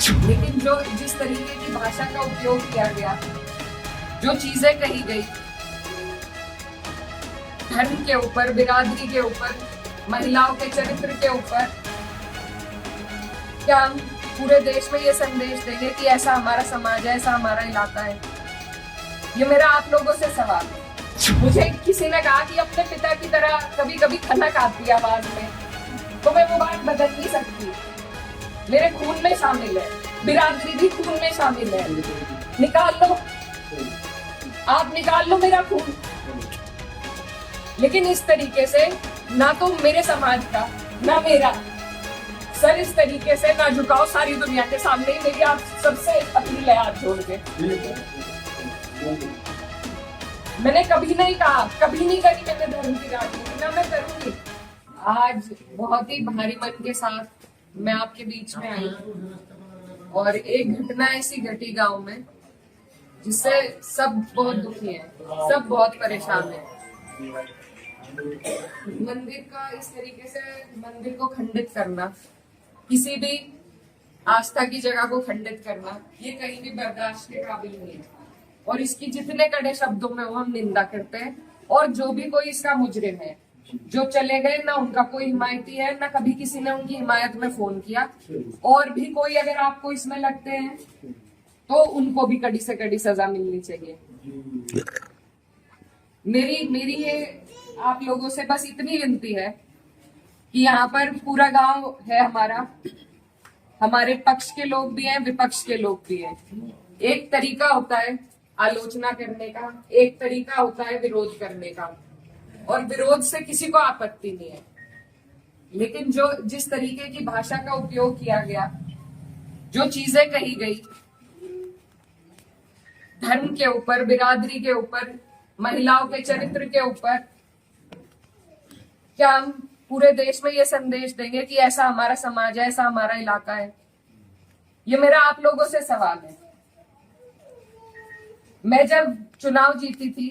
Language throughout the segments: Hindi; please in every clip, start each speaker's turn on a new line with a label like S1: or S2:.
S1: लेकिन जो जिस तरीके की भाषा का उपयोग किया गया, जो चीजें कही गई धर्म के ऊपर, बिरादरी के ऊपर, महिलाओं के चरित्र के ऊपर, क्या हम पूरे देश में ये संदेश देंगे कि ऐसा हमारा समाज है, ऐसा हमारा इलाका है? ये मेरा आप लोगों से सवाल है। मुझे किसी ने कहा कि अपने पिता की तरह कभी कभी खनक आती है आवाज में, तो मैं वो बात बदल नहीं सकती। मेरे खून में शामिल है, बिरादरी भी खून में शामिल है। निकाल लो, आप निकाल लो मेरा खून, लेकिन इस तरीके से ना तो मेरे समाज का ना मेरा सर इस तरीके से ना झुकाओ सारी दुनिया के सामने ही। मेरी आप सबसे अपील है हाथ जोड़ के। मैंने कभी नहीं कहा, कभी नहीं करी मैंने धर्म की राजनीति, ना मैं करूंगी। आज बहुत ही भारी मन के साथ मैं आपके बीच में आई और एक घटना ऐसी घटी गांव में जिससे सब बहुत दुखी हैं, सब बहुत परेशान हैं। मंदिर का इस तरीके से मंदिर को खंडित करना, किसी भी आस्था की जगह को खंडित करना, ये कहीं भी बर्दाश्त के काबिल नहीं है और इसकी जितने कड़े शब्दों में वो हम निंदा करते हैं। और जो भी कोई इसका मुजरिम है, जो चले गए, ना उनका कोई हिमायती है, ना कभी किसी ने उनकी हिमायत में फोन किया। और भी कोई अगर आपको इसमें लगते हैं तो उनको भी कड़ी से कड़ी सजा मिलनी चाहिए। मेरी ये आप लोगों से बस इतनी विनती है कि यहाँ पर पूरा गांव है हमारा, हमारे पक्ष के लोग भी हैं, विपक्ष के लोग भी हैं। एक तरीका होता है आलोचना करने का, एक तरीका होता है विरोध करने का, और विरोध से किसी को आपत्ति नहीं है। लेकिन जो जिस तरीके की भाषा का उपयोग किया गया, जो चीजें कही गई धर्म के ऊपर, बिरादरी के ऊपर, महिलाओं के चरित्र के ऊपर, क्या हम पूरे देश में ये संदेश देंगे कि ऐसा हमारा समाज है, ऐसा हमारा इलाका है? ये मेरा आप लोगों से सवाल है। मैं जब चुनाव जीती थी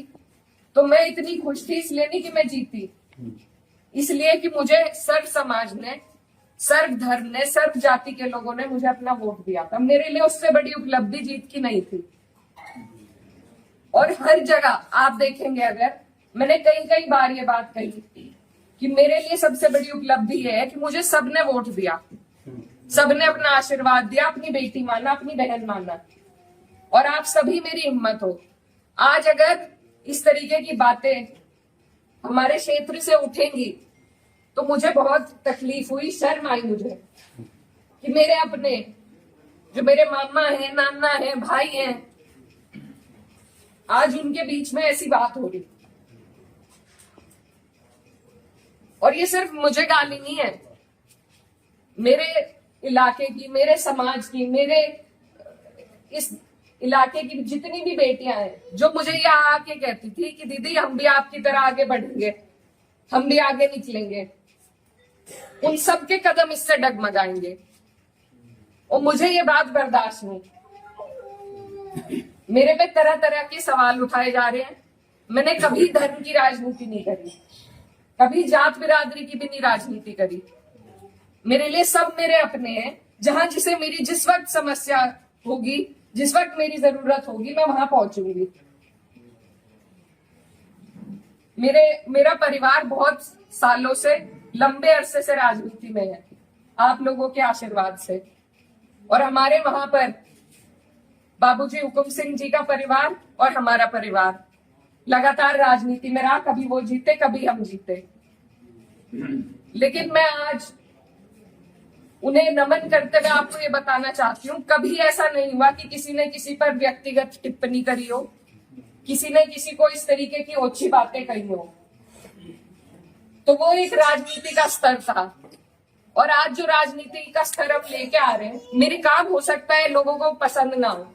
S1: तो मैं इतनी खुश थी, इसलिए नहीं कि मैं जीती, इसलिए कि मुझे सर्व समाज ने, सर्व धर्म ने, सर्व जाति के लोगों ने मुझे अपना वोट दिया था। मेरे लिए उससे बड़ी उपलब्धि जीत की नहीं थी। और हर जगह आप देखेंगे, अगर मैंने कई बार ये बात कही कि मेरे लिए सबसे बड़ी उपलब्धि है कि मुझे सबने वोट दिया, सबने अपना आशीर्वाद दिया, अपनी बेटी माना, अपनी बहन माना, और आप सभी मेरी हिम्मत हो। आज अगर इस तरीके की बातें हमारे क्षेत्र से उठेंगी तो मुझे बहुत तकलीफ हुई, शर्म आई मुझे कि मेरे अपने, जो मेरे मामा हैं, नाना हैं, भाई हैं, आज उनके बीच में ऐसी बात हो रही। और ये सिर्फ मुझे गाली नहीं है, मेरे इलाके की, मेरे समाज की, मेरे इस इलाके की जितनी भी बेटियां हैं, जो मुझे ये आके कहती थी कि दीदी हम भी आपकी तरह आगे बढ़ेंगे, हम भी आगे निकलेंगे, उन सब के कदम इससे डगमगाएंगे। और मुझे ये बात बर्दाश्त नहीं। मेरे पे तरह तरह के सवाल उठाए जा रहे हैं। मैंने कभी धर्म की राजनीति नहीं करी, कभी जात बिरादरी की भी नहीं राजनीति करी। मेरे लिए सब मेरे अपने हैं। जहां जिसे मेरी जिस वक्त समस्या होगी, जिस वक्त मेरी जरूरत होगी, मैं वहां पहुंचूंगी। मेरा परिवार बहुत सालों से, लंबे अरसे से राजनीति में है, आप लोगों के आशीर्वाद से। और हमारे वहां पर बाबूजी हुकुम सिंह जी का परिवार और हमारा परिवार लगातार राजनीति में रहा। कभी वो जीते, कभी हम जीते। लेकिन मैं आज उन्हें नमन करते हुए आपको ये बताना चाहती हूँ, कभी ऐसा नहीं हुआ कि किसी ने किसी पर व्यक्तिगत टिप्पणी करी हो, किसी ने किसी को इस तरीके की ओछी बातें कही हो। तो वो एक राजनीति का स्तर था। और आज जो राजनीति का स्तर हम लेके आ रहे हैं, मेरे काम हो सकता है लोगों को पसंद ना हो,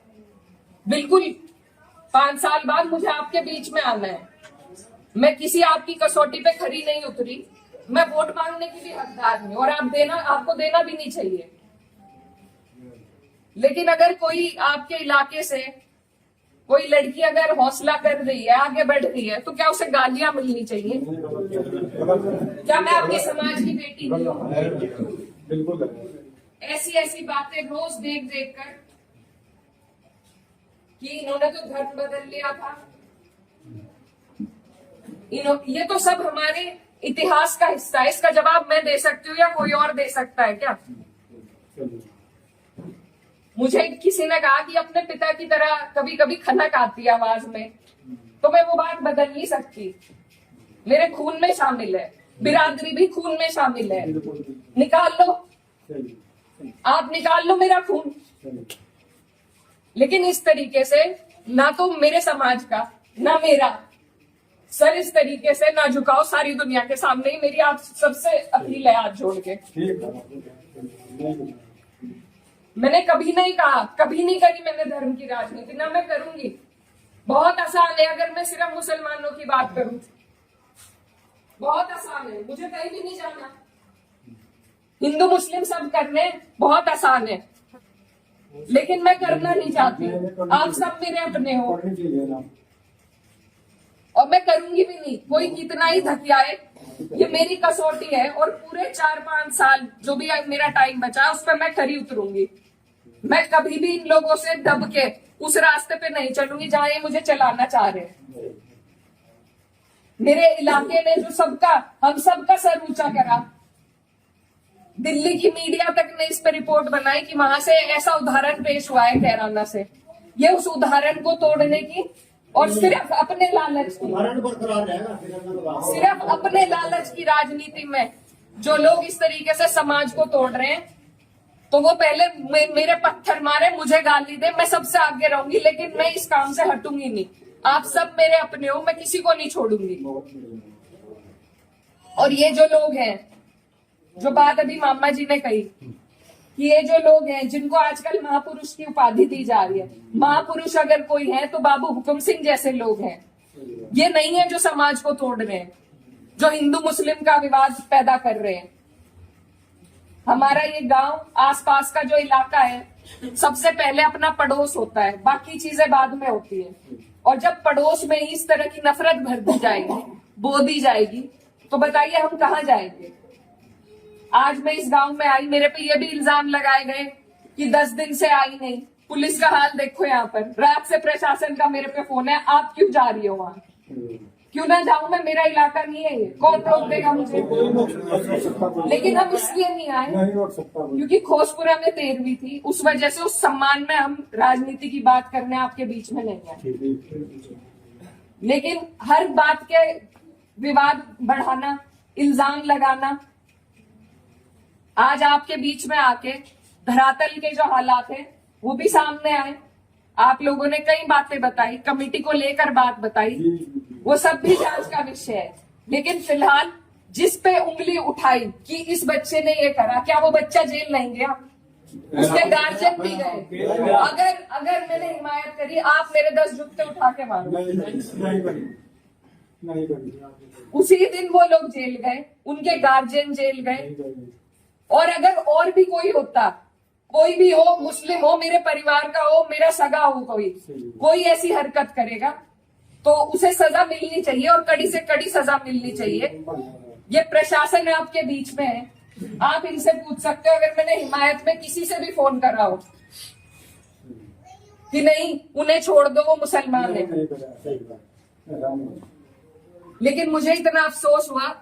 S1: बिल्कुल 5 साल बाद मुझे आपके बीच में आना है। मैं किसी आपकी कसौटी पे खरी नहीं उतरी, मैं वोट मांगने की भी हकदार हूं, और आपको देना भी नहीं चाहिए। लेकिन अगर कोई आपके इलाके से कोई लड़की अगर हौसला कर रही है, आगे बढ़ रही है, तो क्या उसे गालियां मिलनी चाहिए? क्या मैं आपके समाज की बेटी नहीं हूं? ऐसी ऐसी बातें रोज देख देख कर कि इन्होंने तो धर्म बदल लिया था। ये तो सब हमारे इतिहास का हिस्सा है। इसका जवाब मैं दे सकती हूँ या कोई और दे सकता है क्या? मुझे किसी ने कहा कि अपने पिता की तरह कभी कभी खनक आती है आवाज में, तो मैं वो बात बदल नहीं सकती। मेरे खून में शामिल है, बिरादरी भी खून में शामिल है। निकाल लो, आप निकाल लो मेरा खून। लेकिन इस तरीके से ना तो मेरे समाज का ना मेरा सर इस तरीके से ना झुकाओ सारी दुनिया के सामने ही। मेरी आप सबसे अपील है हाथ जोड़ के। मैंने कभी नहीं कहा, कभी नहीं करी मैंने धर्म की राजनीति, ना मैं करूंगी। बहुत आसान है अगर मैं सिर्फ मुसलमानों की बात करूं, बहुत आसान है, मुझे कहीं भी नहीं जाना। हिंदू मुस्लिम सब करने बहुत आसान है, लेकिन मैं करना नहीं चाहती। आप सब मेरे अपने हो और मैं करूंगी भी नहीं। कोई कितना ही धकियाए, ये मेरी कसौटी है। और पूरे 4-5 साल जो भी मेरा टाइम बचा है उस पर मैं खरी उतरूंगी। मैं कभी भी इन लोगों से दब के उस रास्ते पे नहीं चलूंगी जहां ये मुझे चलाना चाह रहे हैं। मेरे इलाके ने जो सबका हम सबका सर ऊंचा करा, दिल्ली की मीडिया तक ने इस पर रिपोर्ट बनाई कि वहां से ऐसा उदाहरण पेश हुआ है कैराना से। ये उस उदाहरण को तोड़ने की और सिर्फ अपने लालच की, सिर्फ अपने लालच की राजनीति में जो लोग इस तरीके से समाज को तोड़ रहे हैं, तो वो पहले मेरे पत्थर मारे, मुझे गाली दे, मैं सबसे आगे रहूंगी, लेकिन मैं इस काम से हटूंगी नहीं। आप सब मेरे अपने हो, मैं किसी को नहीं छोड़ूंगी। और ये जो लोग हैं, जो बात अभी मामा जी ने कही कि ये जो लोग हैं जिनको आजकल महापुरुष की उपाधि दी जा रही है, महापुरुष अगर कोई है तो बाबू हुकुम सिंह जैसे लोग हैं। ये नहीं है जो समाज को तोड़ रहे हैं, जो हिंदू मुस्लिम का विवाद पैदा कर रहे हैं। हमारा ये गांव, आसपास का जो इलाका है, सबसे पहले अपना पड़ोस होता है, बाकी चीजें बाद में होती है। और जब पड़ोस में इस तरह की नफरत भर दी जाएगी, बो दी जाएगी, तो बताइए हम कहाँ जाएंगे। आज मैं इस गांव में आई, मेरे पे ये भी इल्जाम लगाए गए कि 10 दिन से आई नहीं। पुलिस का हाल देखो यहाँ पर, रात से प्रशासन का मेरे पे फोन है, आप क्यों जा रही हो वहाँ? क्यों ना जाऊं मैं? मेरा इलाका नहीं है ये, कौन रोक देगा मुझे? लेकिन हम इसलिए नहीं आए क्योंकि खोसपुरा में 13वीं थी, उस वजह से उस सम्मान में हम राजनीति की बात करने आपके बीच में नहीं आए। लेकिन हर बात के विवाद बढ़ाना, इल्जाम लगाना, आज आपके बीच में आके धरातल के जो हालात है वो भी सामने आए। आप लोगों ने कई बातें बताई, कमेटी को लेकर बात बताई, वो सब भी जांच का विषय है। लेकिन फिलहाल जिस पे उंगली उठाई कि इस बच्चे ने ये करा, क्या वो बच्चा जेल नहीं गया? उसके गार्जियन भी गए। अगर मैंने हिमायत करी, आप मेरे 10 जुत्ते उठा के मारो। उसी दिन वो लोग जेल गए, उनके गार्जियन जेल गए। और अगर और भी कोई होता, कोई भी हो, मुस्लिम हो, मेरे परिवार का हो, मेरा सगा हो, कोई ऐसी हरकत करेगा तो उसे सजा मिलनी चाहिए और कड़ी से कड़ी सजा मिलनी चाहिए। ये प्रशासन आपके बीच में है, आप इनसे पूछ सकते हो। अगर मैंने हिमायत में किसी से भी फोन करा हो कि नहीं उन्हें छोड़ दो, वो मुसलमान है, लेकिन मुझे इतना अफसोस हुआ